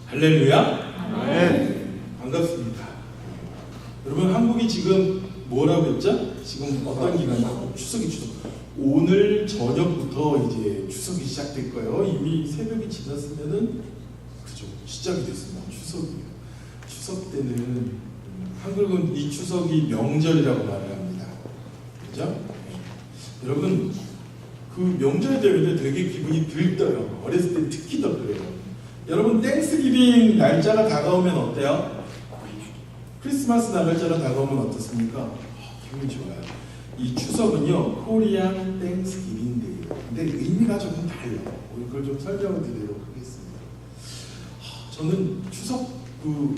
할렐루야. 네. 반갑습니다. 여러분, 한국이 지금 뭐라고 했죠? 지금 어떤 기간이요? 추석이 추석. 오늘 저녁부터 이제 추석이 시작될 거예요. 이미 새벽이 지났으면은 그죠, 시작이 됐습니다. 추석이에요. 추석 때는 한국은 이 추석이 명절이라고 말을 합니다. 그죠? 네. 여러분, 그 명절 되면 되게 기분이 들떠요. 어렸을 때 특히 더 그래요. 여러분, 땡스기빙 날짜가 다가오면 어때요? 크리스마스 날짜가 다가오면 어떻습니까? 기분이 좋아요. 이 추석은요, 코리안 땡스기빙 데이예요. 근데 의미가 조금 달라요. 이걸 좀 설명을 드리도록 하겠습니다. 저는 추석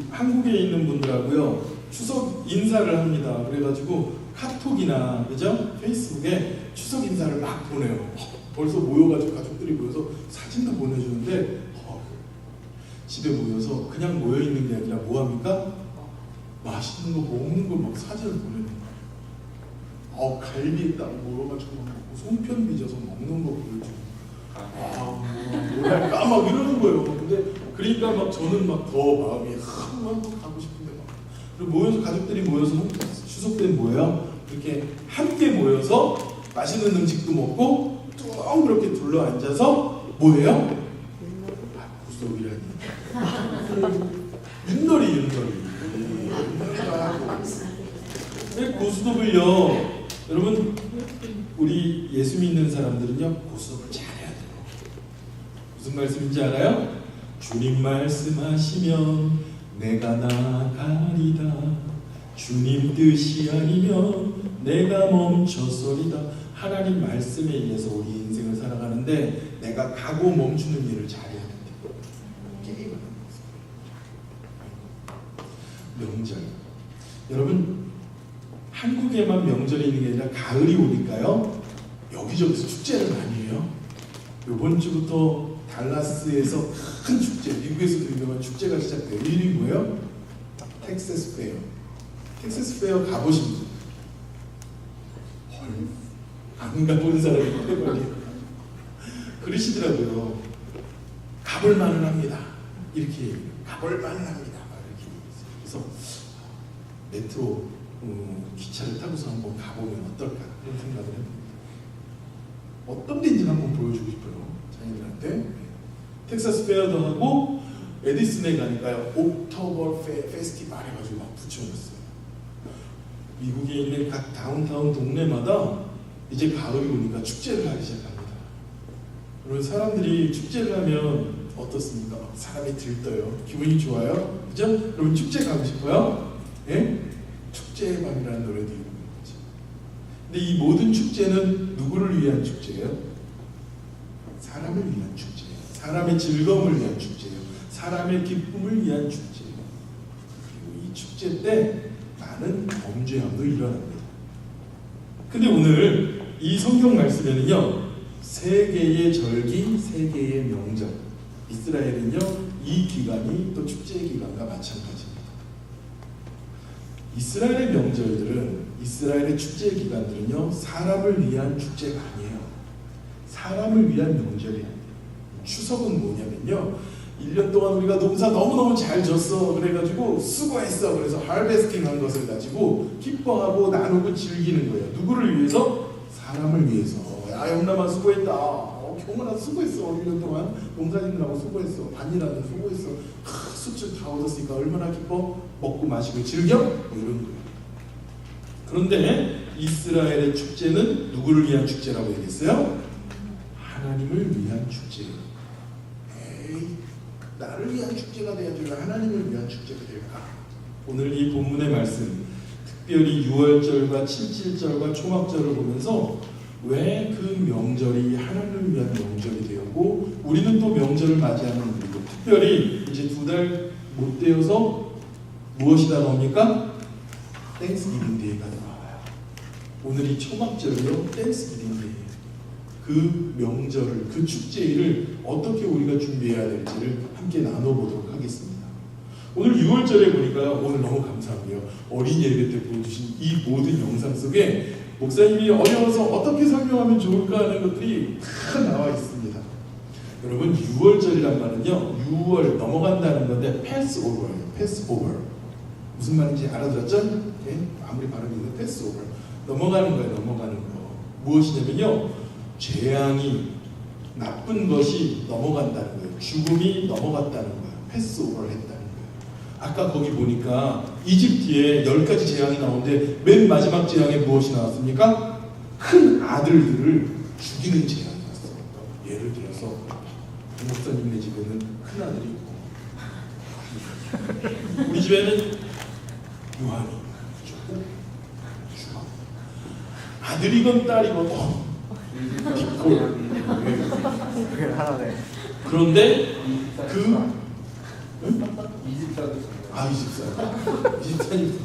한국에 있는 분들하고요, 추석 인사를 합니다. 그래가지고 카톡이나 그죠? 페이스북에 추석 인사를 막 보내요. 벌써 모여가지고 가족들이 모여서 사진도 보내주는데 집에 모여서 그냥 모여 있는 게 아니라 뭐 합니까? 맛있는 거 먹는 거 막 사진을 보내는 거예요. 갈비에 딱 모여가지고 송편 빚어서 먹는 거 보여주고 뭐랄까 막 이러는 거예요. 근데 그러니까 막 저는 막 더 마음이 막 가고 싶은데 막 그리고 모여서 가족들이 모여서 추석 때는 뭐예요? 이렇게 함께 모여서 맛있는 음식도 먹고 뚱 그렇게 둘러 앉아서 뭐예요? 고스톱이라니. 윷놀이. 고스톱을요, 여러분, 우리 예수 믿는 사람들은요, 고스톱을 잘해야 돼요. 무슨 말씀인지 알아요? 주님 말씀하시면 내가 나가리다. 주님 뜻이 아니면 내가 멈춰서리다. 하나님 말씀에 의해서 우리 인생을 살아가는데 내가 가고 멈추는 일을 잘해야 된대요. 게임을 하는 모습. 명절. 여러분, 한국에만 명절이 있는 게 아니라 가을이 오니까요, 여기저기서 축제를 많이 해요. 이번 주부터 달라스에서 큰 축제, 미국에서도 유명한 축제가 시작돼요. 이름이 뭐예요? 텍사스 페어. 텍사스 페어 가보신 분? 안 가본 사람이 해버려. 그러시더라고요. 가볼만은 합니다. 이렇게 가볼만은 합니다. 이렇게. 그래서 메트로 기차를 타고서 한번 가보면 어떨까 그런 생각을 해봅니다. 어떤 데인지 한번 보여주고 싶어요. 자녀들한테. 텍사스 페어도 하고 에디슨에 가니까요, 옥토버 페스티벌 해가지고 막 붙여놨어요. 미국에 있는 각 다운타운 동네마다 이제 가을이 오니까 축제를 하기 시작합니다. 그리고 사람들이 축제를 하면 어떻습니까? 막 사람이 들떠요. 기분이 좋아요. 그죠? 여러분, 축제 가고 싶어요? 예? 축제의 밤이라는 노래도 있는 거죠. 근데 이 모든 축제는 누구를 위한 축제예요? 사람을 위한 축제예요. 사람의 즐거움을 위한 축제예요. 사람의 기쁨을 위한 축제예요. 그리고 이 축제 때 많은 범죄함도 일어납니다. 근데 오늘 이 성경 말씀에는요, 세 개의 절기, 세 개의 명절. 이스라엘은요, 이 기간이 또 축제의 기간과 마찬가지입니다. 이스라엘의 명절들은, 이스라엘의 축제 기간들은요, 사람을 위한 축제가 아니에요. 사람을 위한 명절이 아니에요. 추석은 뭐냐면요, 1년 동안 우리가 농사 너무너무 잘 졌어. 그래가지고 수고했어. 그래서 하베스팅 한 것을 가지고 기뻐하고 나누고 즐기는 거예요. 누구를 위해서? 사람을 위해서. 야, 영남아 수고했다. 경원아 수고했어. 1년 동안 농사 짓느라고 수고했어. 반일하느라 수고했어. 수출 다 얻었으니까 얼마나 기뻐? 먹고 마시고 즐겨? 이런 거예요. 그런데 이스라엘의 축제는 누구를 위한 축제라고 얘기했어요? 하나님을 위한 축제예요. 나를 위한 축제가 돼야지 왜 하나님을 위한 축제가 될까? 오늘 이 본문의 말씀, 특별히 6월절과 7.7절과 초막절을 보면서 왜 그 명절이 하나님을 위한 명절이 되었고, 우리는 또 명절을 맞이하는 우리고, 특별히 이제 2달 못 되어서 무엇이 다가옵니까? 땡스기빙 데이가 다가와요. 오늘이 초막절이요, 땡스기빙 데이. 그 명절을, 그 축제일을 어떻게 우리가 준비해야 될지를 함께 나눠보도록 하겠습니다. 오늘 6월절에 보니까 오늘 너무 감사하고요, 어린 예배 때 보여주신 이 모든 영상 속에 목사님이 어려워서 어떻게 설명하면 좋을까 하는 것들이 다 나와 있습니다. 여러분 6월절이란 말은요 6월 넘어간다는 건데 패스오버예요. 패스오버 무슨 말인지 알아들었죠? 네? 아무리 발음이 있는 패스오버 넘어가는 거예요. 넘어가는 거 무엇이냐면요 재앙이 나쁜 것이 넘어간다는 거예요. 죽음이 넘어갔다는 거예요. 패스오버를 했다는 거예요. 아까 거기 보니까 이집트에 10가지 재앙이 나오는데 맨 마지막 재앙에 무엇이 나왔습니까? 큰 아들들을 죽이는 재앙이 나왔어요. 예를 들어서 목사님네 집에는 큰 아들이 있고 우리 집에는 요한이 죽고 주가 아들이건 딸이건 그런데 이집사님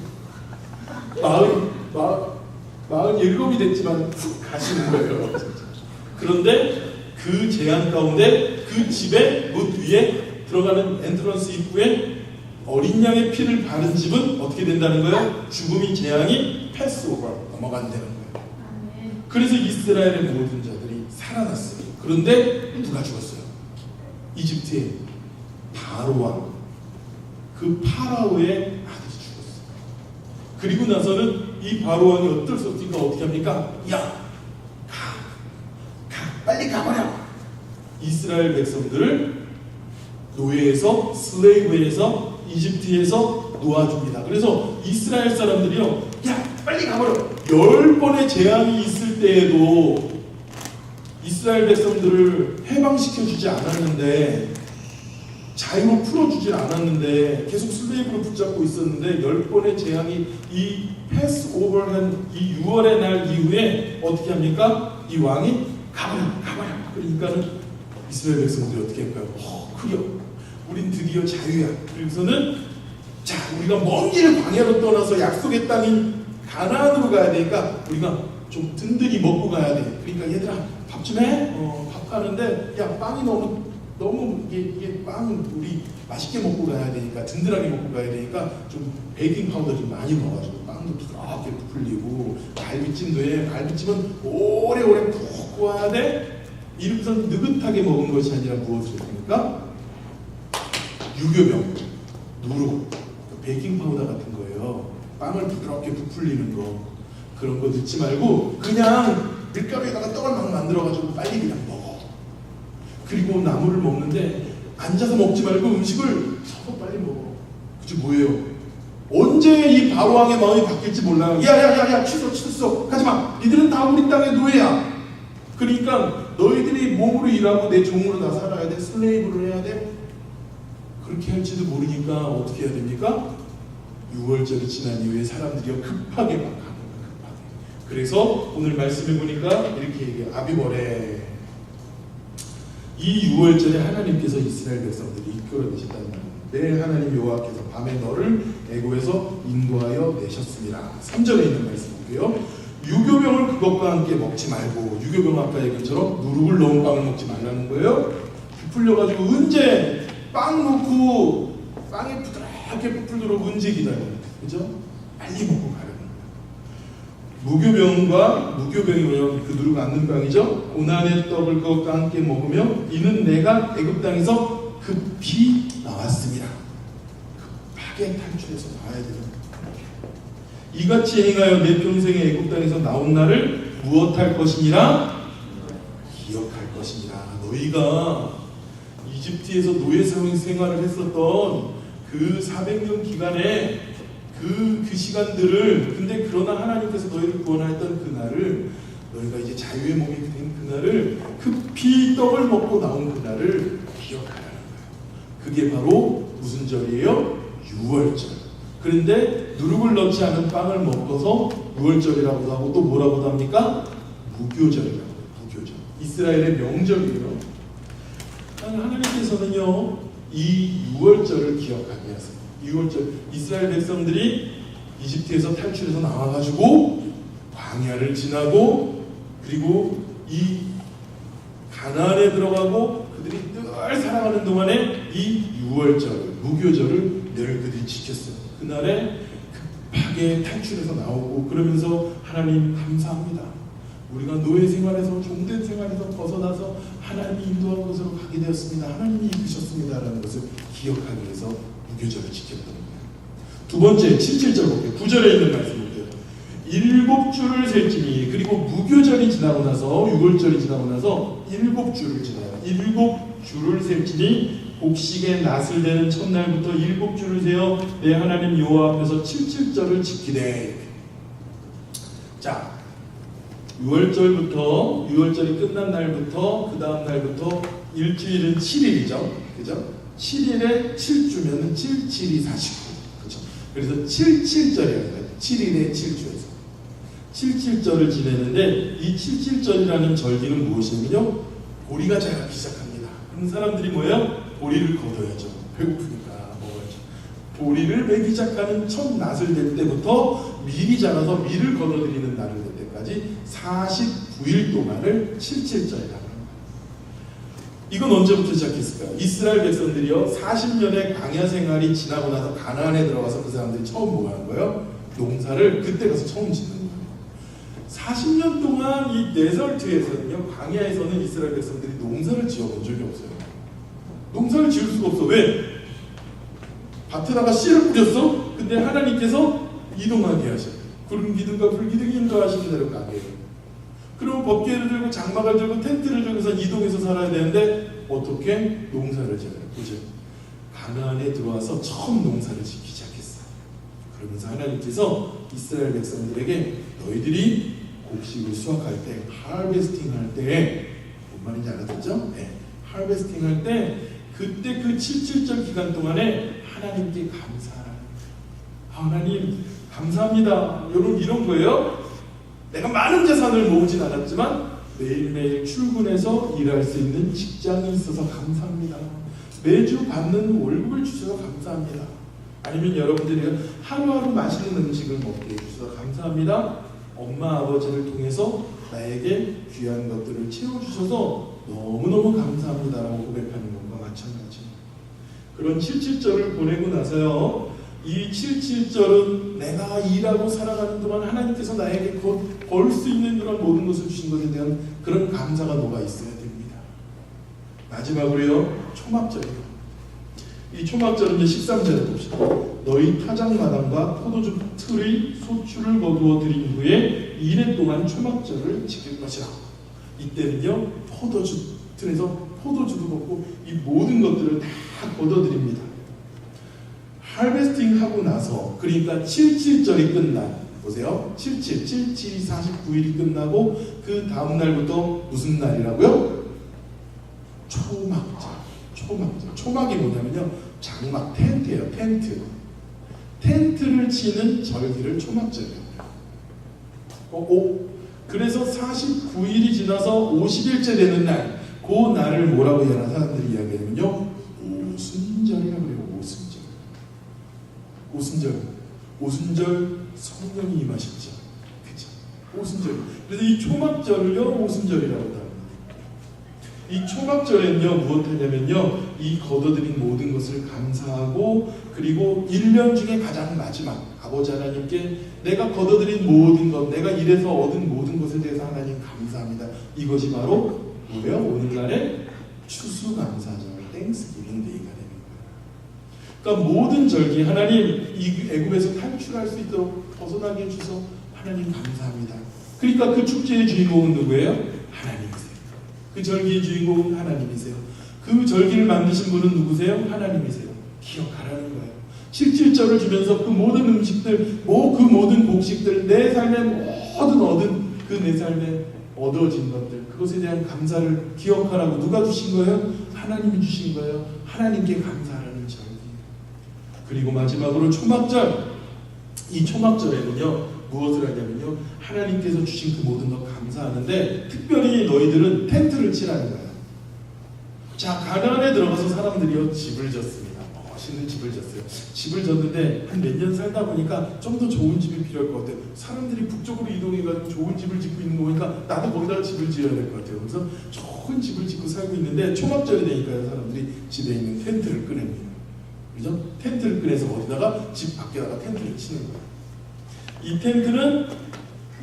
47이 됐지만 훅 가시는 거예요. 그런데 그 재앙 가운데 그 집의 문 위에 들어가는 엔트런스 입구에 어린 양의 피를 바른 집은 어떻게 된다는 거예요? 죽음이 재앙이 패스오버 넘어간다는 거예요. 그래서 이스라엘의 모든 자들이 살아났어요. 그런데 누가 죽었어요? 이집트의 바로왕 그 파라오의 아들이 죽었어요. 그리고 나서는 이 바로왕이 어쩔 수 없으니까 어떻게 합니까? 야, 빨리 가버려. 이스라엘 백성들을 노예에서 슬레이브에서 이집트에서 놓아줍니다. 그래서 이스라엘 사람들이요, 야, 빨리 가버려. 10번의 재앙이 있을 때에도 이스라엘 백성들을 해방시켜주지 않았는데 자유로 풀어주질 않았는데 계속 슬레이브로 붙잡고 있었는데 10번의 재앙이 이 패스오버한 이 6월의 날 이후에 어떻게 합니까? 이 왕이 가버려. 그러니까는 이스라엘 백성들이 어떻게 할까요? 그래, 우린 드디어 자유야. 그래서는 자, 우리가 먼 길을 광야로 떠나서 약속의 땅인 가나안으로 가야 되니까 우리가 좀 든든히 먹고 가야 돼. 그러니까 얘들아 밥 좀 해. 밥 하는데 야, 빵이 너무 이게 빵은 우리 맛있게 먹고 가야 되니까 든든하게 먹고 가야 되니까 좀 베이킹 파우더 좀 많이 넣어가지고 빵도 부드럽게 부풀리고 갈비찜도 해. 갈비찜은 오래오래 푹 구워야 돼. 이러면서 느긋하게 먹은 것이 아니라 무엇을 했습니까? 유교병, 누룩, 베이킹 파우더 같은 거예요. 빵을 부드럽게 부풀리는 거 그런 거 넣지 말고 그냥 밀가루에다가 떡을 막 만들어가지고 빨리 그냥 먹어. 그리고 나물을 먹는데 앉아서 먹지 말고 음식을 서서 빨리 먹어. 그게 뭐예요? 언제 이 바로왕의 마음이 바뀔지 몰라요. 야야야야 취소 가지마. 니들은 다 우리 땅의 노예야. 그러니까 너희들이 몸으로 일하고 내 종으로 나 살아야 돼. 슬레이브를 해야 돼. 그렇게 할지도 모르니까 어떻게 해야 됩니까? 6월절이 지난 이후에 사람들이 급하게 막 하는 거예요. 그래서 오늘 말씀해 보니까 이렇게 얘기해요. 아비벌에 이 6월절에 하나님께서 이스라엘 백성들이 이끌어내셨다는 말입니다. 내 하나님 여호와께서 밤에 너를 애고에서 인도하여 내셨습니다. 3절에 있는 말씀 볼게요. 유교병을 그것과 함께 먹지 말고, 유교병 아까 얘기처럼 누룩을 넣은 빵을 먹지 말라는 거예요. 부풀려가지고 언제 빵 넣고 빵이 부드럽게 부풀도록 언제 기다려요. 그죠? 빨리 먹고 가라는 거예요. 무교병이 뭐예요? 그 누룩 않는 빵이죠. 고난의 떡을 그것과 함께 먹으며 이는 내가 애굽 땅에서 급히 나왔습니다. 급하게 탈출해서 나와야 되는 거예요. 이같이 행하여 내 평생에 애굽 땅에서 나온 날을 무엇할 것이니라? 기억할 것이니라. 너희가 이집트에서 노예 생활을 했었던 그 400년 기간에 그 시간들을, 근데 그러나 하나님께서 너희를 구원하였던 그날을, 너희가 이제 자유의 몸이 된 그날을, 급히 떡을 먹고 나온 그날을 기억하라는 거예요. 그게 바로 무슨 절이에요? 6월절. 그런데 누룩을 넣지 않은 빵을 먹어서 6월절이라고도 하고 또 뭐라고도 합니까? 무교절이라고 해요. 무교절. 이스라엘의 명절이에요. 하나님께서는요, 이 6월절을 기억하게 하세요. 6월절, 이스라엘 백성들이 이집트에서 탈출해서 나와가지고 광야를 지나고 그리고 이 가나안에 들어가고 그들이 늘 살아가는 동안에 이 6월절, 무교절을 늘 그들이 지켰어요. 그날에 급하게 탈출해서 나오고 그러면서 하나님 감사합니다. 우리가 노예 생활에서 종된 생활에서 벗어나서 하나님이 인도한 곳으로 가게 되었습니다. 하나님이 이끄셨습니다라는 것을 기억하기 위해서 무교절을 지켰던 거예요. 두 번째 77절 볼게요. 9절에 있는 말씀 볼게요. 7주를 셀지니, 그리고 무교절이 지나고 나서 6월절이 지나고 나서 7주를 지나요. 7주를 셀지니 곡식의 낫을 대는 첫날부터 7주를 세어 내 하나님 여호와 앞에서 77절을 지키되. 자, 6월절이 끝난 날부터 그 다음 날부터 일주일은 7일이죠. 그죠? 7일에 7주면은 7, 7이 49. 그죠? 그래서 77절이라는 거예요. 7일에 7주에서 77절을 지내는데, 이 77절이라는 절기는 무엇이냐면요, 보리가 자라기 시작합니다. 그럼 사람들이 뭐예요? 보리를 거둬야죠. 배고프니까 먹어야죠. 보리를 매기 시작하는 첫 낫을 댈 때부터 밀이 자라서 밀을 거둬들이는 날을 될 때까지 49일 동안을 77절이라고 합니다. 이건 언제부터 시작했을까요? 이스라엘 백성들이요, 40년의 광야 생활이 지나고 나서 가나안에 들어가서 그 사람들이 처음 뭐 하는 거예요? 농사를 그때 가서 처음 짓는 거예요. 40년 동안 이 데설트에서는요, 광야에서는 이스라엘 백성들이 농사를 지어본 적이 없어요. 농사를 지을 수가 없어. 왜? 밭에다가 씨를 뿌렸어? 근데 하나님께서 이동하게 하셔요. 구름 기둥과 불 기둥이 인도하시는 대로 가게 해요. 그리고 법궤를 들고 장막을 들고 텐트를 들고서 이동해서 살아야 되는데 어떻게? 농사를 지어요. 그죠? 가나안에 들어와서 처음 농사를 짓기 시작했어요. 그러면서 하나님께서 이스라엘 백성들에게 너희들이 곡식을 수확할 때, 하베스팅 할 때, 뭔 말인지 알아듣죠? 네. 하베스팅 할 때 그때 그 77절 기간 동안에 하나님께 감사하라. 하나님 감사합니다. 여러분, 이런 거예요. 내가 많은 재산을 모으진 않았지만 매일매일 출근해서 일할 수 있는 직장이 있어서 감사합니다. 매주 받는 월급을 주셔서 감사합니다. 아니면 여러분들이 하루하루 맛있는 음식을 먹게 해주셔서 감사합니다. 엄마 아버지를 통해서 나에게 귀한 것들을 채워주셔서 너무너무 감사합니다라고 고백하는 것과 마찬가지입니다. 그런 77절을 보내고 나서요, 이 77절은 내가 일하고 살아가는 동안 하나님께서 나에게 벌 수 있는 그런 모든 것을 주신 것에 대한 그런 감사가 녹아 있어야 됩니다. 마지막으로요, 초막절이요. 이 초막절은 이제 13절에 봅시다. 너희 타작마당과 포도주 틀의 소출을 거두어 드린 후에 2년 동안 초막절을 지킬 것이라. 이때는요, 포도주 틀에서 포도주도 먹고 이 모든 것들을 다 거둬드립니다. 하베스팅 하고 나서, 그러니까 77절이 끝나, 보세요. 77이 49일이 끝나고 그 다음 날부터 무슨 날이라고요? 초막절. 초막이 뭐냐면요, 장막, 텐트예요. 텐트를 치는 절기를 초막절이에요. 그래서 49일이 지나서 50일째 되는 날, 그 날을 뭐라고 하나 사람들이 이야기하면요, 오순절이라고 해요. 오순절 성령이 임하셨죠. 그죠? 오순절. 그래서 이 초막절을요, 오순절이라고 합니다. 이 초막절에는요, 무엇하냐면요, 이 거둬들인 모든 것을 감사하고, 그리고 1년 중에 가장 마지막 아버지 하나님께 내가 거둬들인 모든 것, 내가 일해서 얻은 모든 것에 대해서 하나님 감사합니다. 이것이 바로 뭐예요? 오늘날의 추수감사절, 땡스기빙 데이가 되는 거예요. 그러니까 모든 절기, 하나님 이 애굽에서 탈출할 수 있도록 벗어나게 해주셔서 하나님 감사합니다. 그러니까 그 축제의 주인공은 누구예요? 하나님이세요. 그 절기의 주인공은 하나님이세요. 그 절기를 만드신 분은 누구세요? 하나님이세요. 기억하라는 거예요. 77절을 주면서 그 모든 음식들, 그 모든 곡식들, 내 삶에 모든 얻은 그 내 삶에 얻어진 것들, 그것에 대한 감사를 기억하라고. 누가 주신 거예요? 하나님이 주신 거예요. 하나님께 감사하라는 절기. 그리고 마지막으로 초막절. 이 초막절에는요, 무엇을 하냐면요, 하나님께서 주신 그 모든 것 감사하는데, 특별히 너희들은 텐트를 치라는 거예요. 자, 가나안에 들어가서 사람들이요, 집을 졌습니다. 멋있는 집을 졌어요. 집을 졌는데 한 몇 년 살다 보니까 좀 더 좋은 집이 필요할 것 같아요. 사람들이 북쪽으로 이동해가지고 좋은 집을 짓고 있는 거 보니까 나도 거기다가 집을 지어야 될 것 같아요. 그래서 좋은 집을 짓고 살고 있는데 초막절이 되니까요, 사람들이 집에 있는 텐트를 꺼냅니다. 그죠? 텐트를 꺼내서 어디다가 집 밖에다가 텐트를 치는 거예요. 이 텐트는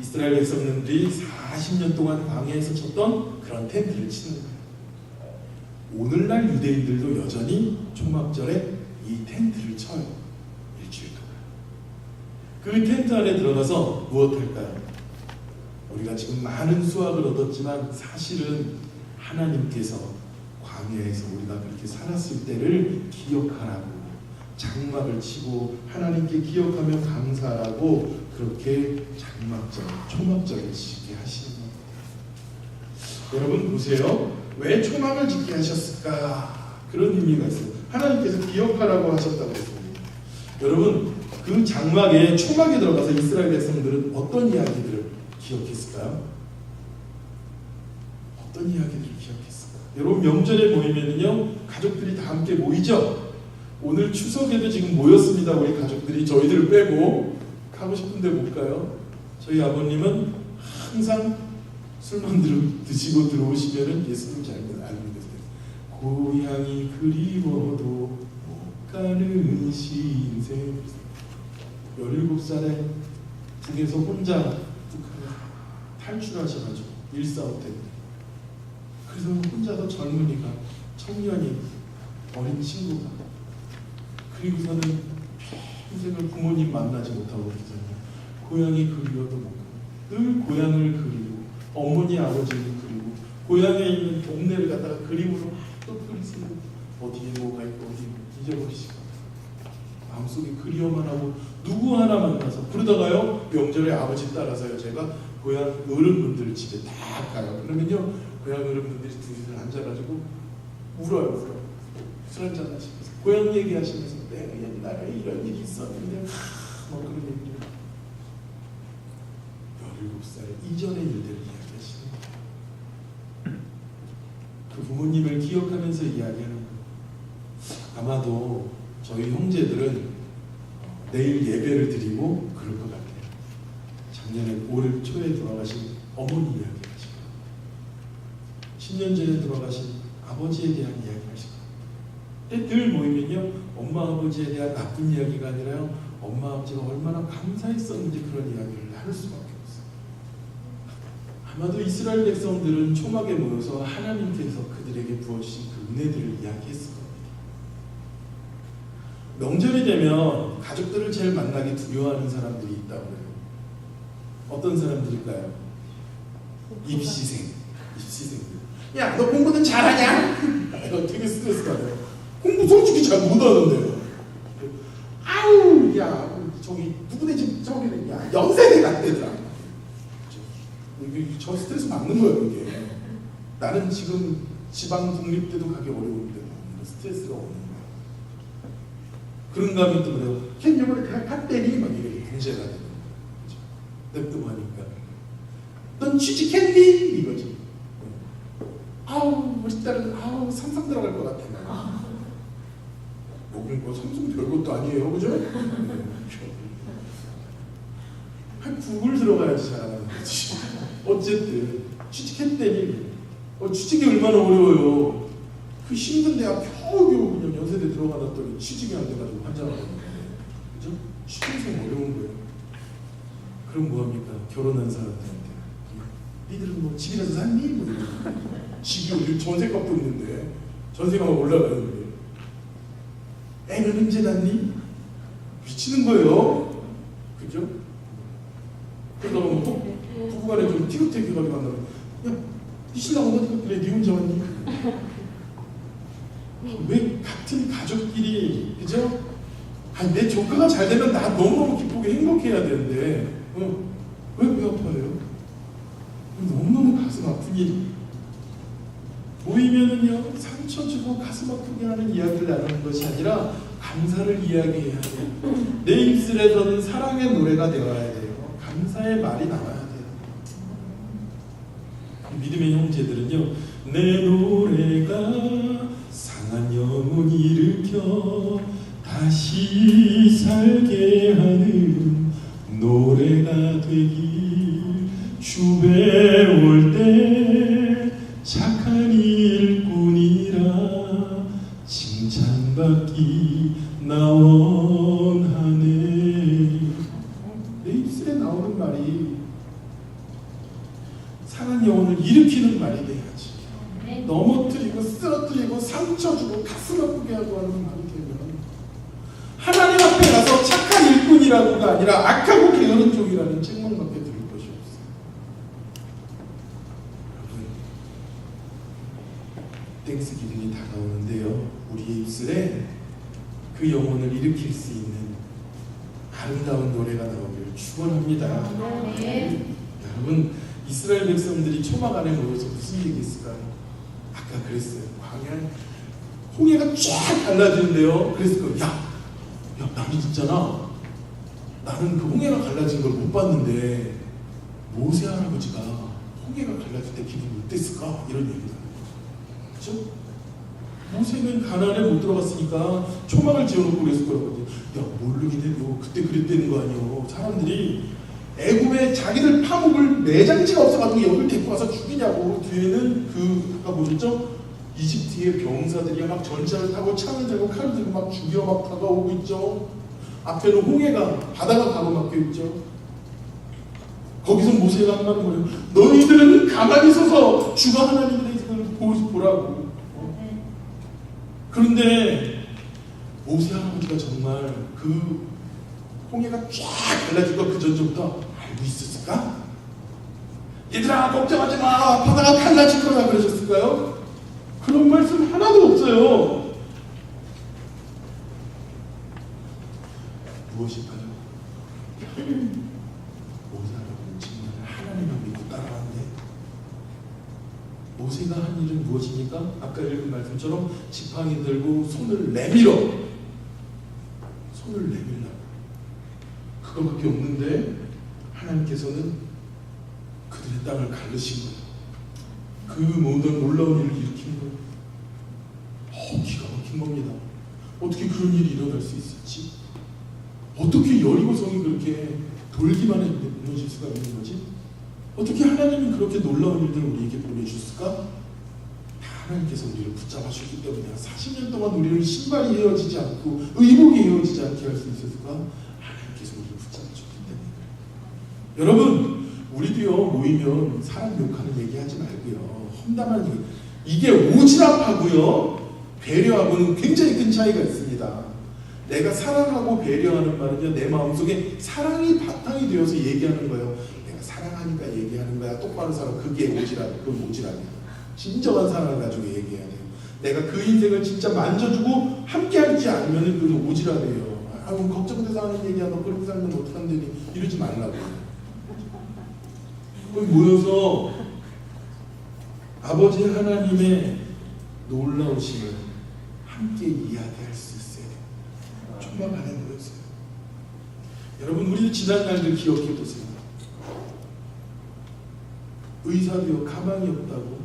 이스라엘 백성들이 40년 동안 광야에서 쳤던 그런 텐트를 치는 거예요. 오늘날 유대인들도 여전히 초막절에 이 텐트를 쳐요. 일주일 동안. 그 텐트 안에 들어가서 무엇할까요? 우리가 지금 많은 수확을 얻었지만 사실은 하나님께서 광야에서 우리가 그렇게 살았을 때를 기억하라고 장막을 치고 하나님께 기억하며 감사하라고 그렇게 장막절, 초막절을 짓게 하시는 겁니다. 여러분 보세요. 왜 초막을 짓게 하셨을까? 그런 의미가 있어요. 하나님께서 기억하라고 하셨다고 했습니다. 여러분 그 장막에 초막에 들어가서 이스라엘 백성들은 어떤 이야기들을 기억했을까요? 어떤 이야기들을 기억했을까요? 여러분 명절에 모이면요 가족들이 다 함께 모이죠. 오늘 추석에도 지금 모였습니다. 우리 가족들이 저희들을 빼고 가고 싶은데 못 가요. 저희 아버님은 항상 술만 드시고 들어오시면은 예수님 잘 알고 계세요. 고향이 그리워도 못 가는 신세. 17살에 북에서 혼자 북한에 탈출하셔가지고 일사후 때 그래서 혼자서 젊은이가 청년이 어린 친구가 그리고서는 평생을 부모님 만나지 못하고 있잖아요. 고향이 그리워도 못 가요. 늘 고향을 그리고 어머니 아버지를 그리고 고향에 있는 동네를 갖다가 그림으로 또 그리세요. 어디에 뭐가 있고 어디 잊어버리시고 마음속에 그리워만 하고 누구 하나 만나서 그러다가요 명절에 아버지 따라서요 제가 고향 어른분들 집에 다 가요. 그러면요 고향 어른분들이 둘이서 앉아가지고 울어요. 술 한잔 하시면서 고향 얘기하시면서 내가 옛날에 이런 일이 있었는데 뭐 그런 얘기를 17살 이전의 일들을 이야기하시는 거예요. 그 부모님을 기억하면서 이야기하는 거예요. 아마도 저희 형제들은 내일 예배를 드리고 그럴 것 같아요. 작년에 올 초에 돌아가신 어머니 이야기 하시고 10년 전에 돌아가신 아버지에 대한 이야기 하시고 늘 모이면요 엄마 아버지에 대한 나쁜 이야기가 아니라요 엄마 아버지가 얼마나 감사했었는지 그런 이야기를 할 수밖에 없어요. 아마도 이스라엘 백성들은 초막에 모여서 하나님께서 그들에게 부어주신 그 은혜들을 이야기했을 겁니다. 명절이 되면 가족들을 제일 만나기 두려워하는 사람들이 있다고 해요. 어떤 사람들일까요? 입시생들. 야, 너 공부는 잘하냐? 이거 되게 스트레스 받아요. 공부 솔직히 잘 못하는데요. 아우, 야, 저기 누구네 집 저기는 야 연세대 같대더라. 저 스트레스 받는 거예요, 이게. 나는 지금 지방 독립대도 가기 어려운데 스트레스가 오는 거야. 그런가 하면 또 그래요. 걔 이번에 대학 갔대니 막 이렇게 문제가 되는 거죠. 냅두고 하니까 넌 취직했니? 이거지. 아우 우리 딸은 아우 삼성 들어갈 것 같아. 여긴 뭐 삼성 별것도 아니에요, 그죠? 한 구글 들어가야지 잘하는 거지. 어쨌든 취직했대니 취직이 얼마나 어려워요. 그 힘든 대학 겨우겨우 그냥 연세대 들어가놨더니 취직이 안 돼가지고 환장하는 거예요. 그죠? 취직생 어려운 거예요. 그럼 뭐합니까? 결혼한 사람들한테 니들은 뭐 집이라도 샀니? 뭐 집이 어디 전세값도 없는데 전세가 막 올라가는데 애는 언제 낳니? 미치는 거예요. 그죠? 그러다가 뭐 부부간에 좀 티격태격하게 만나면 야, 네 신랑은 어디 그래? 네 혼자 왔니? 왜 같은 가족끼리 그죠? 아니 내 조카가 잘 되면 나 너무너무 기쁘게 행복해야 되는데 왜 아파요? 너무너무 가슴 아픈 일이 모이면은요 상처 주고 가슴 아프게 하는 이야기를 나누는 것이 아니라 감사를 이야기해야 돼요. 내 입술에서는 사랑의 노래가 되어야 돼요. 감사의 말이 나와야 돼요. 믿음의 형제들은요 내 노래가 상한 영혼 일으켜 다시 살게 하는 노래가 되길 주배 올 때 착한 일꾼이라 칭찬받기 나 원하네. 내 입술에 나오는 말이 종이라고가 아니라 악하고 게으른 종이라는 책망밖에 들을 것이 없어요. 여러분, 땡스기빙이 다가오는데요, 우리의 입술에 그 영혼을 일으킬 수 있는 아름다운 노래가 나오기를 축원합니다. 여러분, 이스라엘 백성들이 초막 안에 모여서 무슨 얘기 했을까요? 아까 그랬어요. 광야에 홍해가 쫙 갈라지는데요. 그랬을 거예요. 야, 나는 있잖아. 나는 그 홍해가 갈라진 걸 못 봤는데 모세 할아버지가 홍해가 갈라질 때 기분이 어땠을까? 이런 얘기를 하는 거죠. 그렇죠? 모세는 가나안에 못 들어갔으니까 초막을 지어놓고 그랬을 거라고. 야, 모르긴 해도 그때 그랬다는 거 아니에요. 사람들이 애굽에 자기들 파묵을 내장지가 없어가지고 여기를 데리고 와서 죽이냐고. 뒤에는 그 아까 보셨죠? 이집트의 병사들이 막 전차를 타고 창을 들고 칼을 들고 막 죽여 막 다가오고 있죠. 앞에는 홍해가 바다가 가로막혀 있죠. 거기서 모세가 한 말은 뭐예요? 너희들은 가만히 서서 주가 하나님의 것을 보라고. 그런데 모세 할아버지가 정말 그 홍해가 쫙 갈라진 거 그 전부터 알고 있었을까? 얘들아 걱정하지 마, 바다가 갈라질 거다 그러셨을까요? 그런 말씀 하나도 없어요. 무엇일까요? 모세 할아버지는 정말 하나님을 믿고 따라왔네. 모세가 한 일은 무엇입니까? 아까 읽은 말씀처럼 지팡이 들고 손을 내밀어. 그거밖에 없는데 하나님께서는 그들의 땅을 가르신 거예요. 그 모든 놀라운 일을 일으킨 거예요. 기가 막힌 겁니다. 어떻게 그런 일이 일어날 수 있을지, 어떻게 여리고성이 그렇게 돌기만 했는데 무너질 수가 있는 거지? 어떻게 하나님이 그렇게 놀라운 일들을 우리에게 보내주셨을까? 하나님께서 우리를 붙잡아 주셨기 때문에 40년 동안 우리를 신발이 헤어지지 않고 의복이 헤어지지 않게 할 수 있었을까? 하나님께서 우리를 붙잡아 주셨기 때문에. 여러분, 우리도요 모이면 사람 욕하는 얘기하지 말고요, 험담하는 얘기, 이게 오지랖하고요 배려하고는 굉장히 큰 차이가 있습니다. 내가 사랑하고 배려하는 말은요, 내 마음속에 사랑이 바탕이 되어서 얘기하는 거예요. 내가 사랑하니까 얘기하는 거야. 똑바로 살아. 그게 오지랖, 그건 오지랖이야. 진정한 사랑을 가지고 얘기해야 돼요. 내가 그 인생을 진짜 만져주고 함께하지 않으면 그건 오지랖이에요. 아유, 걱정돼서 하는 얘기야. 너 그렇게 살면 어떡한다니. 이러지 말라고요. 모여서 아버지 하나님의 놀라우심을 함께 이야기할 수 있어야 돼요. 초막 안에 모였어요. 여러분, 우리 지난 날들 기억해 보세요. 의사도요 가망이 없다고,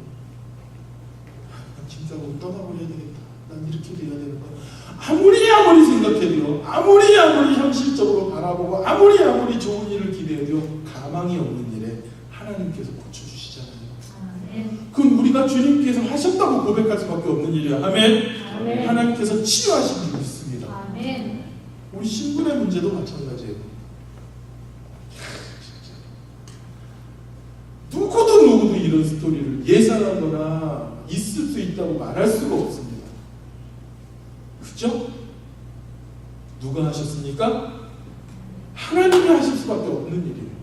난 짐 싸고 떠나버려야 되겠다, 난 이렇게 돼야 되는 거야. 아무리 생각해도요, 아무리 현실적으로 바라보고 아무리 좋은 일을 기대해도 가망이 없는 일에 하나님께서 고쳐주시잖아요. 그건 우리가 주님께서 하셨다고 고백할 수밖에 없는 일이야. 아멘. 하나님께서 치유하신 줄 믿습니다. 아멘. 우리 신분의 문제도 마찬가지예요. 누구도 이런 스토리를 예상하거나 있을 수 있다고 말할 수가 없습니다. 그죠? 누가 하셨습니까? 하나님이 하실 수밖에 없는 일이에요.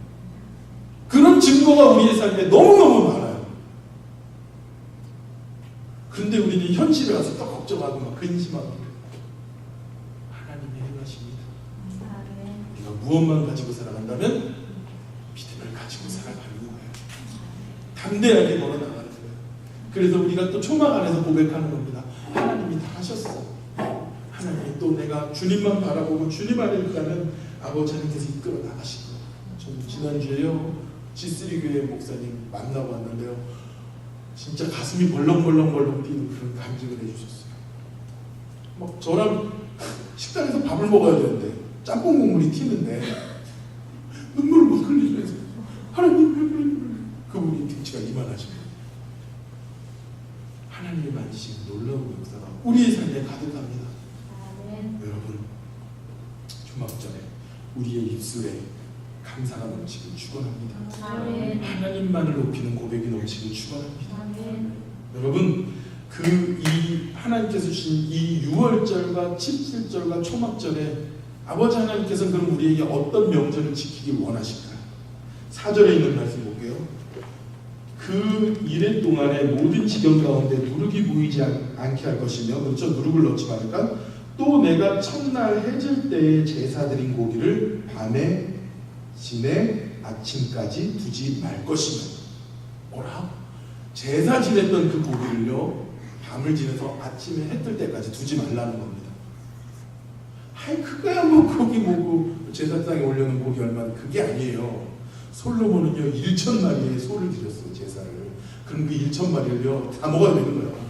그런 증거가 우리의 삶에 너무너무 많아요. 그런데 우리는 현실에 와서 또 걱정하고 막 근심하고. 하나님이 행하십니다. 우리가 무엇만 가지고 살아간다면 믿음을 가지고 살아가는 거예요. 담대하게 걸어나가는 거예요. 그래서 우리가 또 초막 안에서 고백하는 겁니다. 하나님이 다 하셨어. 하나님이 또 내가 주님만 바라보고 주님 안에 있다면 아버지 하나님께서 이끌어 나가실 거예요. 저는 지난주에요 G3 교회 목사님 만나고 왔는데요, 진짜 가슴이 벌렁벌렁 뛰는 그런 간증을 해주셨어요. 막 저랑 식당에서 밥을 먹어야 되는데 짬뽕 국물이 튀는데 눈물을 막 흘리면서 하나님, 그분이 등치가 이만하십니다. 하나님이 만지신 놀라운 역사가 우리의 삶에 가득합니다. 여러분, 주막전에 우리의 입술에 감사가 넘치길 축원합니다. 하나님만을 높이는 고백이 넘치길 축원합니다. 여러분, 이 하나님께서 주신 이 6월절과 7절과 초막절에 아버지 하나님께서는 그럼 우리에게 어떤 명절을 지키길 원하실까? 4절에 있는 말씀 볼게요. 그 이래 동안에 모든 지경 가운데 누룩이 보이지 않게 할 것이며, 그렇죠? 누룩을 넣지 말까? 또 내가 첫날 해질 때에 제사 드린 고기를 밤에 지내 아침까지 두지 말 것이며. 뭐라? 제사 지냈던 그 고기를요, 밤을 지내서 아침에 해 뜰 때까지 두지 말라는 겁니다. 아이, 그거야 뭐 고기 뭐고 제사상에 올려놓은 고기 얼마나, 그게 아니에요. 솔로몬은요 1,000마리의 소를 드렸어요, 제사를. 그럼 그 1,000마리를요 다 먹어야 되는 거예요.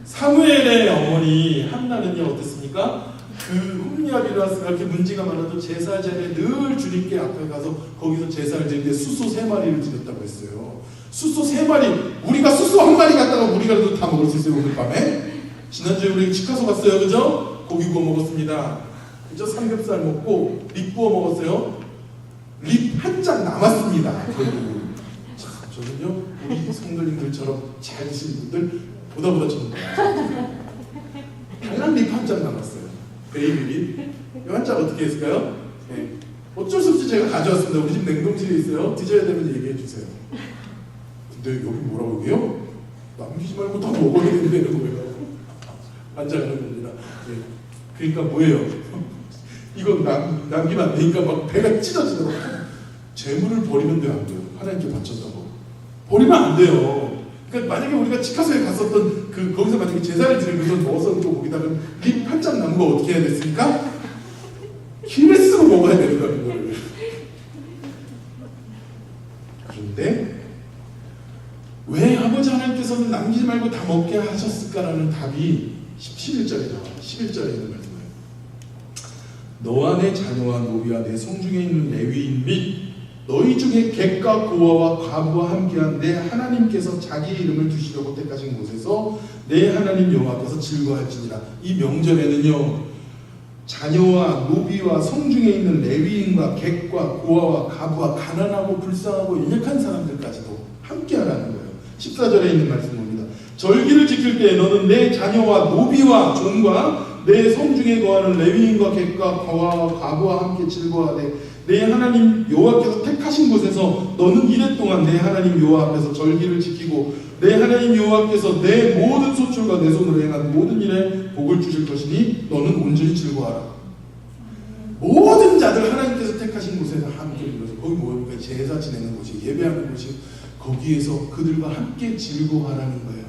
사무엘의 어머니 한나는요 어땠습니까? 그 홈리압이라서 이렇게 문제가 많아도 제사 자리에 늘 주님께 앞에 가서 거기서 제사를 드릴 때 수소 3마리를 드렸다고 했어요. 수소 3마리, 우리가 수소 1마리 갖다가 우리가 다 먹을 수 있어요, 오늘 밤에. 지난주에 우리 치카소 갔어요, 그죠? 고기 구워 먹었습니다. 그죠? 삼겹살 먹고 립 구워 먹었어요. 립 한 장 남았습니다. 결국 참 저는요 우리 성도님들처럼 잘 드시는 분들 보다 저는 달랑 립 한 장 남았어요. 베이비 립. 이 한 장 어떻게 했을까요? 네. 어쩔 수 없이 제가 가져왔습니다. 우리 집 냉동실에 있어요. 드셔야 되면 얘기해 주세요. 근데 여기 뭐라고 해요? 남기지 말고 다 먹어야 된다는 거예요. 환장하는 겁니다. 네. 그러니까 뭐예요? 이거 남기면 안 되니까 막 배가 찢어지더라고. 재물을 버리면 안 돼요. 하나님께 바쳤다고. 버리면 안 돼요. 그러니까 만약에 우리가 치카소에 갔었던 거기서 만약에 제사를 드리고 넣어서 또 거기다가 립 한 장 남은 거 어떻게 해야 됐습니까? 힘을 쓰고 먹어야 되는 거예요, 그거를. 그런데 왜 아버지 하나님께서는 남기지 말고 다 먹게 하셨을까라는 답이 11절에 나와요. 11절에 있는 말씀이에요. 너와 내 자녀와 노비와 내 성중에 있는 레위인 및 너희 중에 객과 고아와 과부와 함께한 내 하나님께서 자기의 이름을 두시려고 택하신 곳에서 내 하나님 여호와께서 즐거워할지니라. 이 명절에는요 자녀와 노비와 성중에 있는 레위인과 객과 고아와 과부와 가난하고 불쌍하고 연약한 사람들까지도 함께하라는 거예요. 14절에 있는 말씀입니다. 절기를 지킬 때 너는 내 자녀와 노비와 종과 내 성중에 거하는 레위인과 객과 고아와 과부와 함께 즐거워하되 내 하나님 여호와께서 택하신 곳에서 너는 이래 동안 내 하나님 여호와 앞에서 절기를 지키고 내 하나님 여호와께서 내 모든 소출과 내 손으로 행한 모든 일에 복을 주실 것이니 너는 온전히 즐거워하라. 모든 자들 하나님께서 택하신 곳에서 함께 이루어서 거기 뭐입니까? 제사 지내는 곳이, 예배하는 곳이, 거기에서 그들과 함께 즐거워하라는 거예요.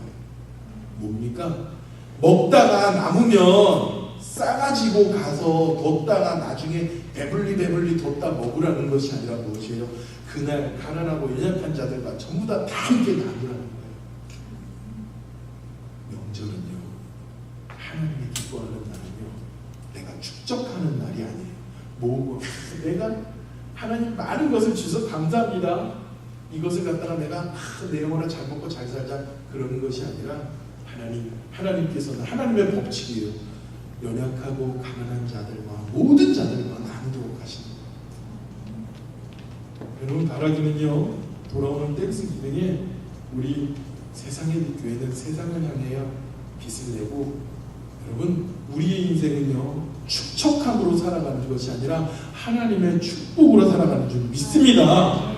뭡니까? 먹다가 남으면 싸가지고 가서 뒀다가 나중에 배불리 뒀다 먹으라는 것이 아니라 무엇이에요? 그날 가난하고 연약한 자들과 전부 다 함께 나누라는 거예요. 명절은요 하나님이 기뻐하는 날은요 내가 축적하는 날이 아니에요. 모으고 내가 하나님 많은 것을 주셔서 감사합니다. 이것을 갖다가 내가 내 영혼을 잘 먹고 잘 살자 그러는 것이 아니라 하나님께서는 하나님의 법칙이에요. 연약하고 가난한 자들과 모든 자들과 나누도록 하십니다. 여러분 바라기는요 돌아오는 땡스기빙에 우리 세상의 교회는 세상을 향하여 빛을 내고 여러분 우리의 인생은요 축척함으로 살아가는 것이 아니라 하나님의 축복으로 살아가는 줄 믿습니다.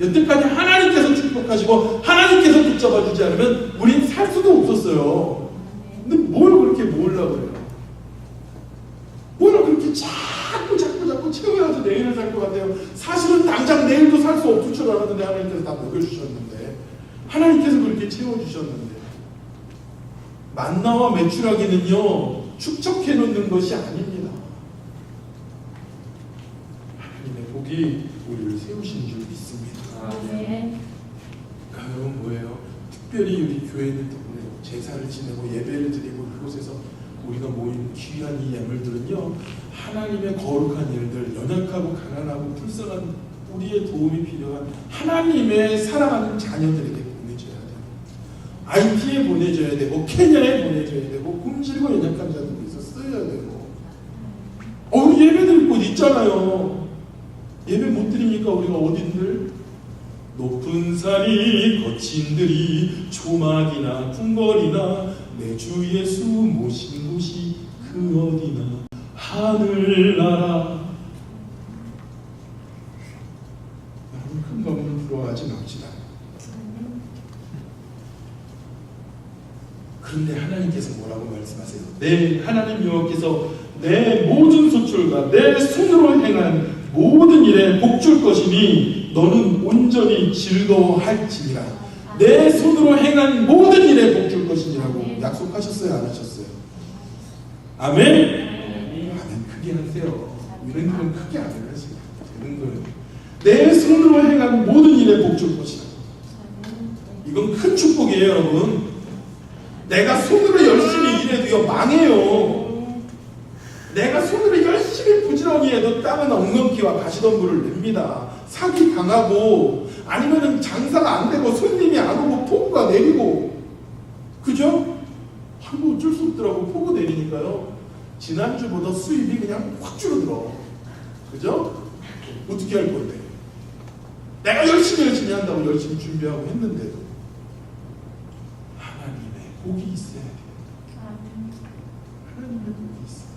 여태까지 하나님께서 축복하시고 하나님께서 붙잡아 주지 않으면 우린 살 수도 없었어요. 근데 뭘 그렇게 모으려고 해요? 뭘 그렇게 자꾸 채워야지 내일을 살 것 같아요. 사실은 당장 내일도 살 수 없을 줄 알았는데 하나님께서 다 먹여주셨는데 하나님께서 그렇게 채워주셨는데 만나와 메추라기는요 축적해 놓는 것이 아닙니다. 하나님의 복이 우리를 세우신 줄 믿습니다. 네. 그러니까 여러분 뭐예요? 특별히 우리 교회는 제사를 지내고 예배를 드리고 그곳에서 우리가 모인 귀한 이 예물들은요 하나님의 거룩한 일들, 연약하고 가난하고 불쌍한 우리의 도움이 필요한 하나님의 사랑하는 자녀들에게 보내줘야 돼요. IT에 보내줘야 되고 케냐에 보내줘야 되고 굶주리고 연약한 자들이 있어 써야 되고 예배 드릴 곳 있잖아요. 예배 못 드립니까? 우리가 어딘들? 높은 산이 거친 들이 조막이나 궁궐이나 내 주 예수 모신 곳이 그 어디나 하늘나라. 여러분 큰 건물 부러워하지 맙시다. 그런데 하나님께서 뭐라고 말씀하세요? 내 하나님 여호와께서 내 모든 소출과 내 손으로 행한 모든 일에 복줄 것이니 너는 온전히 즐거워할지니라. 내 손으로 행한 모든 일에 복줄 것이니라고 약속하셨어요? 안 하셨어요? 아멘? 아멘 크게 하세요. 이런 건 크게 안 하시면 되는 거예요. 내 손으로 행한 모든 일에 복줄 것이라. 이건 큰 축복이에요, 여러분. 내가 손으로 열심히 일해도요 망해요. 내가 손으로 열심히 부지런히 해도 땅은 엉겅퀴와 가시덤불을 냅니다. 사기 당하고 아니면은 장사가 안 되고 손님이 안 오고 폭우가 내리고, 그죠? 아이고 어쩔 수 없더라고. 폭우 내리니까요 지난주보다 수입이 그냥 확 줄어들어. 그죠? 어떻게 할 건데? 내가 열심히 한다고 열심히 준비하고 했는데도 하나님의 복이 있어야 돼요. 하나님의 복이 있어요.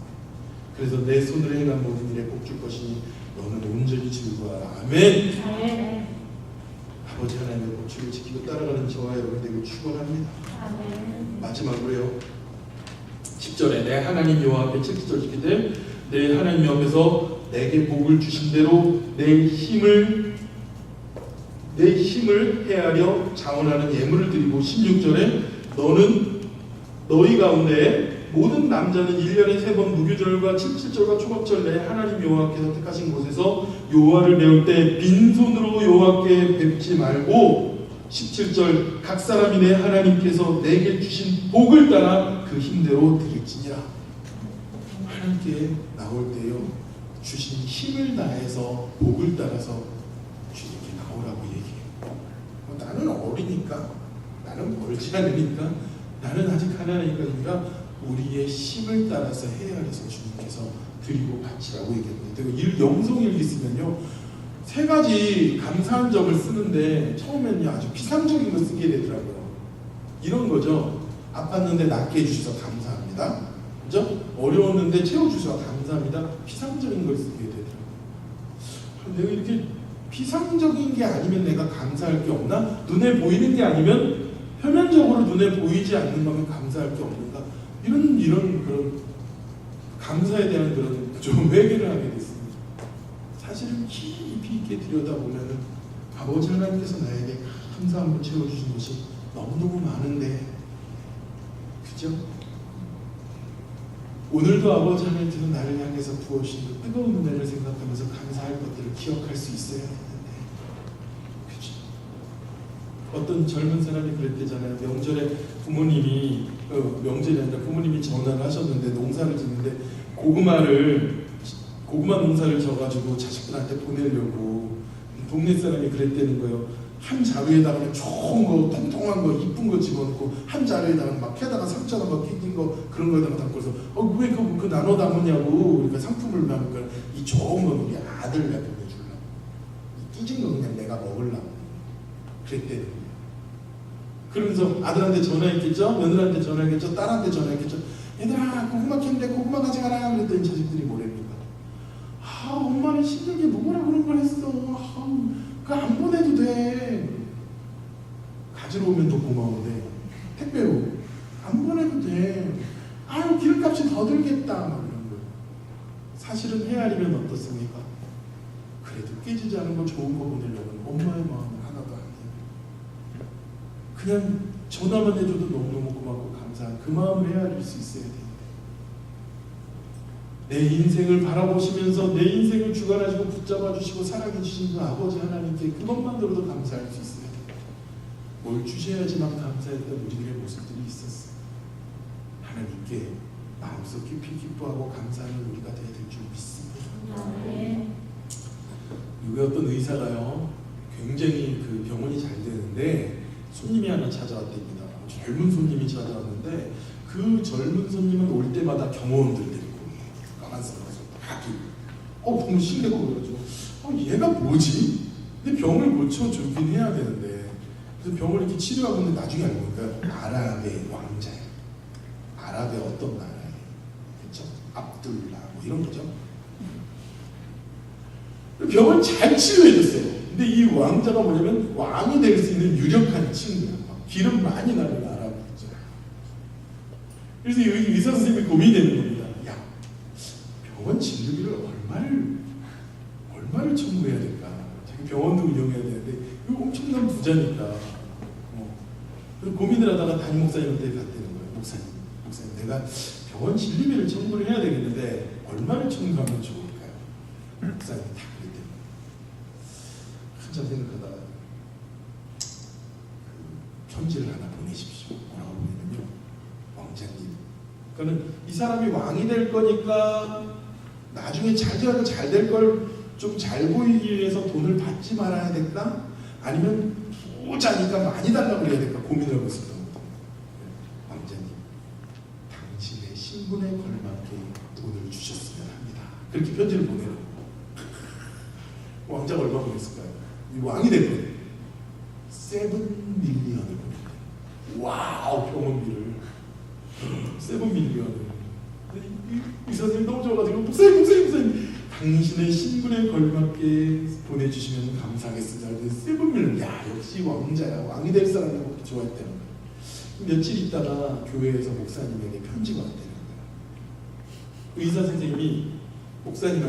그래서 내 손으로 행한 모든 일에 복줄 것이니 너는 온전히 즐거워하라. 아멘. 아멘. 아버지 하나님의 복주를 지키고 따라가는 저와 여러분 되길 축원합니다. 아멘. 마지막으로요 10절에 내 하나님 여호와 앞에 채찍질 지키되 내 하나님 앞에서 내게 복을 주신 대로 내 힘을 헤아려 자원하는 예물을 드리고 16절에 너는 너희 가운데 모든 남자는 1년에 3번 무교절과 칠칠절과 초각절 내 하나님 여호와께서 택하신 곳에서 여호와를 배울 때 빈손으로 여호와께 뵙지 말고 17절 각 사람이 내 하나님께서 내게 주신 복을 따라 그 힘대로 드릴지니라. 하나님께 나올 때요 주신 힘을 다해서 복을 따라서 주님께 나오라고 얘기해요. 나는 어리니까, 나는 멀지 않으니까, 나는 아직 가난하니까 아니라 우리의 힘을 따라서 헤아려서 주님께서 드리고 바치라고 얘기합니다. 영성일기 쓰면요 3가지 감사한 점을 쓰는데 처음에는요 아주 피상적인 걸 쓰게 되더라고요. 이런 거죠. 아팠는데 낫게 해주셔서 감사합니다. 그죠? 어려웠는데 채워주셔서 감사합니다. 피상적인 걸 쓰게 되더라고요. 내가 이렇게 피상적인 게 아니면 내가 감사할 게 없나? 눈에 보이는 게 아니면 표면적으로 눈에 보이지 않는 거면 감사할 게 없는가? 이런 그런 감사에 대한 그런 좀 회개를 하게 됐습니다. 사실은 깊이 있게 들여다보면은 아버지 하나님께서 나에게 감사함을 채워주신 것이 너무너무 많은데, 그죠? 오늘도 아버지 하나님께서 나를 향해서 부어주신 그 뜨거운 은혜를 생각하면서 감사할 것들을 기억할 수 있어야 되는데, 그죠? 어떤 젊은 사람이 그랬대잖아요. 명절에 부모님이 명절이 아니라 부모님이 전화를 하셨는데 농사를 짓는데 고구마 농사를 져가지고 자식들한테 보내려고 동네 사람이 그랬다는 거예요. 한 자루에다가 좋은 거, 통통한 거, 이쁜 거 집어넣고 한 자루에다가 막 캐다가 상처나 막 끼긴 거 그런 거에다가 담고서 왜 그 나눠 담으냐고. 그러니까 상품을 나니까 이 좋은 건 우리 아들한테 보내주려고, 이 끼진 거 그냥 내가 먹으려고 그랬대는 거예요. 그러면서 아들한테 전화했겠죠, 며느리한테 전화했겠죠, 딸한테 전화했겠죠. 얘들아 고구마 캔데 고구마 가져가라. 그랬더니 자식들이 뭐랍니까? 엄마는 힘들게 뭐라 그런 걸 했어. 그거 안 보내도 돼. 가지러 오면 더 고마운데 택배로 안 보내도 돼. 기름값이 더 들겠다. 막 이런 거. 사실은 헤아리면 어떻습니까? 그래도 깨지지 않은 거 좋은 거 보내려면 엄마의 마음은 하나도 아니에요. 그냥 전화만 해줘도 너무너무 고맙고 감사한 그 마음을 헤아릴 수 있어야 돼요. 내 인생을 바라보시면서 내 인생을 주관하시고 붙잡아 주시고 사랑해 주신 그 아버지 하나님께 그것만으로도 감사할 수 있어야 돼요. 뭘 주셔야지만 감사했던 우리들의 모습들이 있었어요. 하나님께 마음속 깊이 기뻐하고 감사하는 우리가 되어야 될 줄 믿습니다. 네. 이거 어떤 의사가요 굉장히 그 병원이 잘 되는데 손님이 하나 찾아왔답니다. 젊은 손님이 찾아왔는데 그 젊은 손님은 올 때마다 경호원들 데리고 까만 선글라스 하기 너무 신기하고 그래가지고 얘가 뭐지? 근데 병을 고쳐주긴 해야 되는데 그래서 병을 이렇게 치료하고 있는데 나중에 알고 보니까 아랍의 왕자예요. 아랍의 어떤 나라에 그렇죠? 압둘라 뭐 이런 거죠. 병을 잘 치료해줬어요. 근데 이 왕자가 뭐냐면 왕이 될 수 있는 유력한 친구야. 기름 많이 나는 알아보죠. 그래서 의사 선생님이 고민이 되는 겁니다. 야, 병원 진료비를 얼마를 청구해야 될까? 자기 병원도 운영해야 되는데 이거 엄청난 부자니까. 그리고 고민을 하다가 담임 목사님한테 갔다는 거예요. 목사님, 내가 병원 진료비를 청구를 해야 되겠는데 얼마를 청구하면 좋을까요? 목사님 다 그랬대요. 한참 생각하다가 편지를 하나 보내십시오. 뭐라고 보내면요, 왕자님, 그러니까 이 사람이 왕이 될 거니까 나중에 자기가 잘 될 걸 좀 잘 보이기 위해서 돈을 받지 말아야 될까? 아니면 부자니까 많이 달라고 해야 될까? 고민을 하고 있었던 거예요. 왕자님, 당신의 신분에 걸맞게 돈을 주셨으면 합니다. 그렇게 편지를 보내요. 왕자가 얼마 보냈을까요? 이 왕이 될 거예요. 7 밀리언을 보냈대요. 와우, 병원비를 7 밀리언을. 이 선생님 너무 좋아가지고 목사님 당신의 신분에 걸맞게 보내주시면 감사하겠습니다. 7 밀리언. 야, 역시 왕자야. 왕이 될 사람이라고 좋아했다는 거예요. 며칠 있다가 교회에서 목사님에게 편지가 왔다는 거예요. 의사 선생님이 목사님이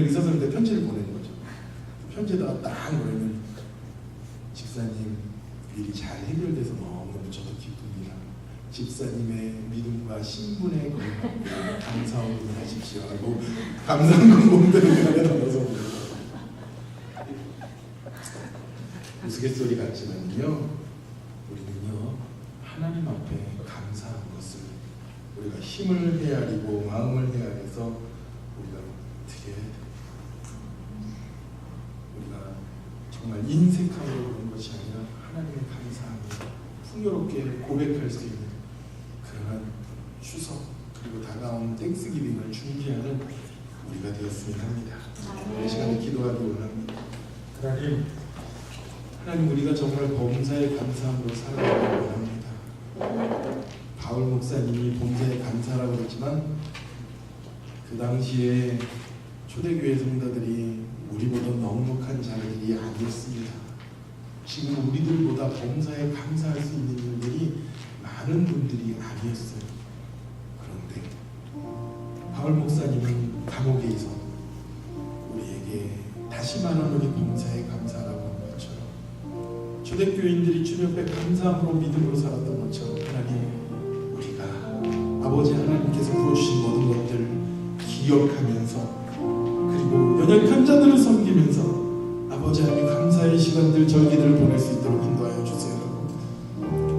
의사 선생님한테 편지를 보내는 거죠. 편지에다가 딱 뭐냐면, 집사님 일이 잘 해결돼서 너무너무 저도 기쁩니다. 집사님의 믿음과 신분에 걸맞게 감사원금을 하십시오 하고 감사원금 공대를 안에 담아서 우스갯소리 같지만요, 우리는요 하나님 앞에 감사한 것을 우리가 힘을 헤아리고 마음을 헤아려서 우리가 드려야 돼요. 우리가 정말 인색함으로 그런 것이 아니라 하나님의 감사함을 풍요롭게 고백할 수 있는 그러한 추석 그리고 다가온 땡스기빙을 준비하는 우리가 되었으면 합니다. 이 시간에 기도하기 원합니다. 하나님, 우리가 정말 범사에 감사함으로 살아가기 원합니다. 바울 목사님이 범사에 감사라고 했지만 그 당시에 초대교회 성도들이 우리보다 넉넉한 자들이 아니었습니다. 지금 우리들보다 범사에 감사할 수 있는 분들이 많은 분들이 아니었어요. 그런데 바울 목사님은 감옥에 있어 우리에게 다시 말하노니 범사에 감사라고 한 것처럼, 초대교인들이 주님 앞에 감사함으로 믿음으로 살았던 것처럼, 하나님, 우리가 아버지 하나님께서 부어주신 모든 것들 기억하면서, 그리고 연약한 자들을 섬기면서 아버지 하나님 감사의 시간들, 절기들을 보낼 수 있도록 인도하여 주세요.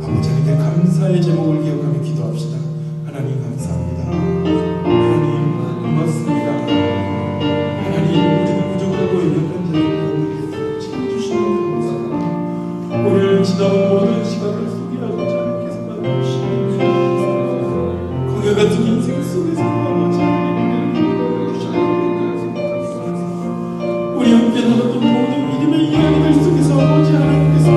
아버지 하나님께 감사의 제목을 기억하며 기도합시다. 하나님 감사합니다. 하나님 고맙습니다. 하나님, 우리는 부족하고 연약한 자들을 채워주시는 감사합니다. 오늘 지나온 모든 시간을 소개하고자 하나님께서 만나주시는 광야 같은 인생 속에서 아버지 하나님 우리 함께 나눴던 모든 믿음의 이야기들 속에서 아버지 하나님께서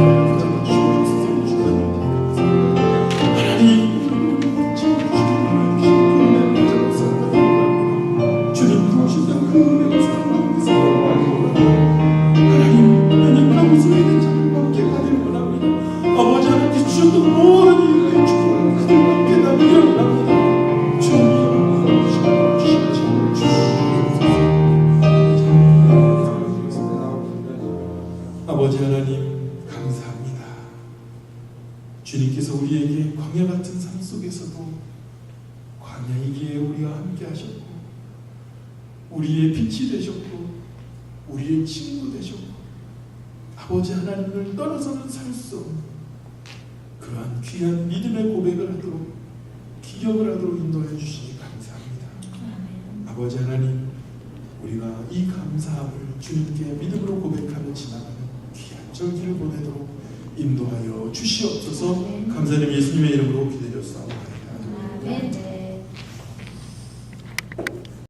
아버지 하나님 감사합니다. 주님께서 우리에게 광야 같은 삶 속에서도 광야이기에 우리와 함께 하셨고, 우리의 빛이 되셨고, 우리의 친구 되셨고, 아버지 하나님을 떠나서는 살 수 없는 그러한 귀한 믿음의 고백을 하도록, 기억을 하도록 인도해 주시니 감사합니다. 아버지 하나님, 우리가 이 감사함을 주님께 믿음으로 고백하며 지나가는 귀한 절기를 보내도록 인도하여 주시옵소서. 감사드리며 예수님의 이름으로 기도드렸사옵나이다.